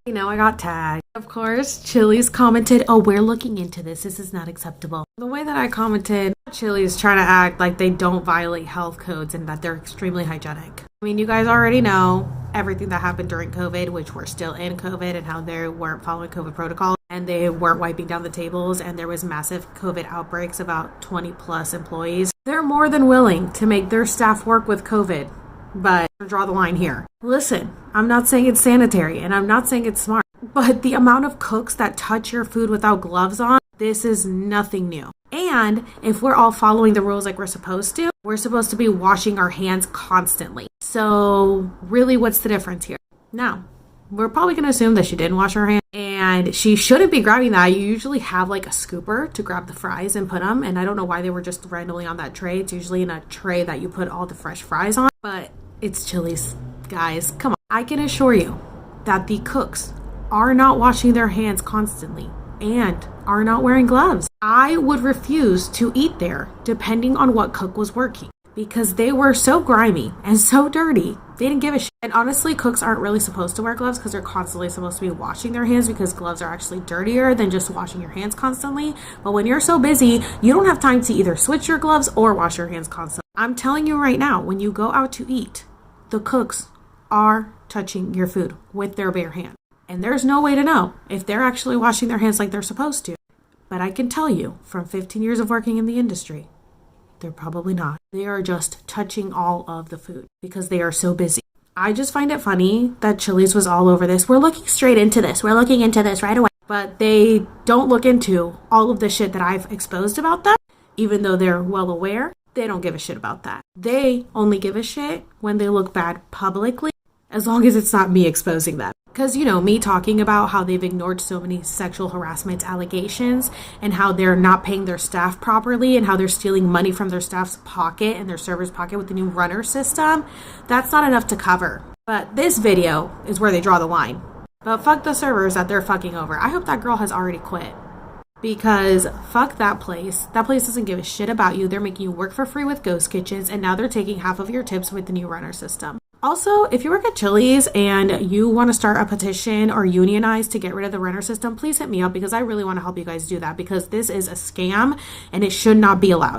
You know, I got tagged. Of course, Chili's commented, "Oh, we're looking into this. This is not acceptable." The way that I commented, Chili's trying to act like they don't violate health codes and that they're extremely hygienic. I mean, you guys already know everything that happened during COVID, which we're still in COVID, and how they weren't following COVID protocol and they weren't wiping down the tables, and there was massive COVID outbreaks, about 20 plus employees. They're more than willing to make their staff work with COVID, but draw the line here. Listen, I'm not saying it's sanitary and I'm not saying it's smart, but the amount of cooks that touch your food without gloves on, this is nothing new. And if we're all following the rules like we're supposed to be washing our hands constantly. So really, what's the difference here? Now, we're probably going to assume that she didn't wash her hands and she shouldn't be grabbing that. You usually have like a scooper to grab the fries and put them. And I don't know why they were just randomly on that tray. It's usually in a tray that you put all the fresh fries on, but it's Chili's. Guys, come on. I can assure you that the cooks are not washing their hands constantly and are not wearing gloves. I would refuse to eat there depending on what cook was working because they were so grimy and so dirty. They didn't give a shit. And honestly, cooks aren't really supposed to wear gloves because they're constantly supposed to be washing their hands because gloves are actually dirtier than just washing your hands constantly. But when you're so busy, you don't have time to either switch your gloves or wash your hands constantly. I'm telling you right now, when you go out to eat, the cooks are touching your food with their bare hands. And there's no way to know if they're actually washing their hands like they're supposed to. But I can tell you, from 15 years of working in the industry, they're probably not. They are just touching all of the food because they are so busy. I just find it funny that Chili's was all over this. We're looking straight into this. We're looking into this right away. But they don't look into all of the shit that I've exposed about them, even though they're well aware. They don't give a shit about that. They only give a shit when they look bad publicly, as long as it's not me exposing them. Because, you know, me talking about how they've ignored so many sexual harassment allegations and how they're not paying their staff properly and how they're stealing money from their staff's pocket and their server's pocket with the new runner system, that's not enough to cover. But this video is where they draw the line. But fuck the servers that they're fucking over. I hope that girl has already quit. Because fuck that place. That place doesn't give a shit about you. They're making you work for free with ghost kitchens, and now they're taking half of your tips with the new runner system. Also, if you work at Chili's and you want to start a petition or unionize to get rid of the runner system, please hit me up because I really want to help you guys do that because this is a scam and it should not be allowed.